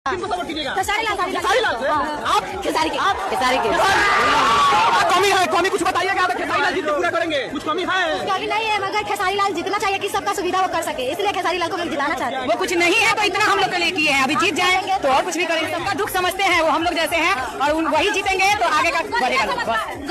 किसको सपोर्ट कीजिएगा? खेसारी लाल से? आप खेसारी के कमी है, कमी कुछ बताइएगा तो खेसारी लाल जी तो पूरा करेंगे। कुछ कमी है? कमी नहीं है, मगर खेसारी लाल जीतना चाहिए कि सबका सुविधा वो कर सके, इसलिए खेसारी लाल को हम जिताना चाहते हैं। वो कुछ नहीं है तो इतना हम लोग के लिए किए हैं, अभी जीत जाएंगे तो और कुछ भी करेंगे। सबका दुख समझते हैं, वो हम लोग जैसे हैं और वही जीतेंगे तो आगे का बढ़ेगा।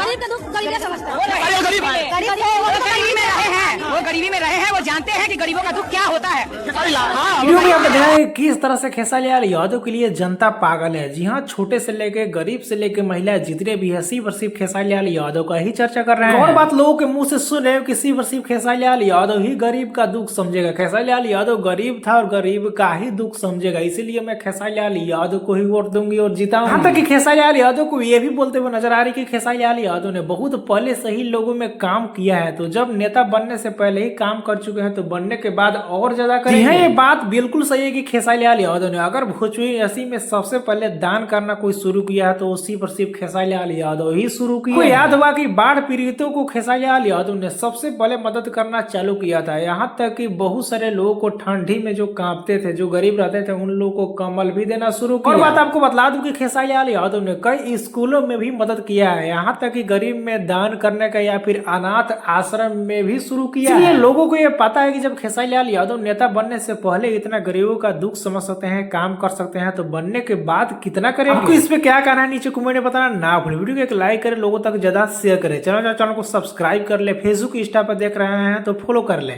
गरीब का दुख गरीब समझता है, गरीब गरीब है, वो तो गरीबी में रहे हैं, वो गरीबी में रहे हैं, वो जानते हैं कि गरीबों का दुख क्या होता है। खेसारी लाल। हाँ, वीडियो में आपने देखा है किस तरह से खेसारी लाल यादव के लिए जनता पागल है। जी हाँ, छोटे से लेके गरीब से लेके महिला जितने भी है सिर्फ और सिर्फ खेसारी लाल यादव का ही चर्चा कर रहे हैं। और बात लोगों के मुंह से सुन रहे हो कि सिर्फ और सिर्फ खेसारी लाल यादव ही गरीब का दुख समझेगा। खेसारी लाल यादव गरीब था और गरीब का ही दुख समझेगा, इसीलिए मैं खेसारी लाल यादव को ही वोट दूंगी और जिताऊंगी। यहाँ तक कि खेसारी लाल यादव को ये भी बोलते हुए नजर आ रही कि खेसारी लाल यादव ने बहुत पहले से ही लोगों में काम किया है, तो जब नेता बनने से पहले ही काम कर चुके हैं तो बनने के बाद और ज्यादा करेंगे। ये बात बिल्कुल सही है कि खेसारी लाल यादव ने अगर भोजपुरी ऐसी में सबसे पहले दान करना कोई शुरू किया है तो उसी पर सिर्फ खेसारी लाल यादव ही शुरू किया। को याद हुआ कि बाढ़ पीड़ितों को खेसारी लाल यादव ने सबसे पहले मदद करना चालू किया था। यहाँ तक कि बहुत सारे लोगों को ठंडी में जो कांपते थे, जो गरीब रहते थे, उन लोगों को कम्बल भी देना शुरू किया। और बात आपको बता दूं कि खेसारी लाल यादव ने कई स्कूलों में भी मदद किया है, यहाँ तक कि गरीब में दान करने का या फिर अनाथ आश्रम में भी शुरू किया है। लोगों को ये पता है कि जब खेसारी लाल यादव नेता बनने से पहले इतना गरीबों का दुख समझ सकते हैं, काम कर सकते हैं, तो बनने के बाद कितना करेंगे। आपको इस पे क्या कहना है नीचे कमेंट में बताना ना भूलें। वीडियो को एक लाइक करें, लोगों तक ज्यादा शेयर करें, चैनल को सब्सक्राइब कर ले, फेसबुक इंस्टा पर देख रहे हैं तो फॉलो कर ले।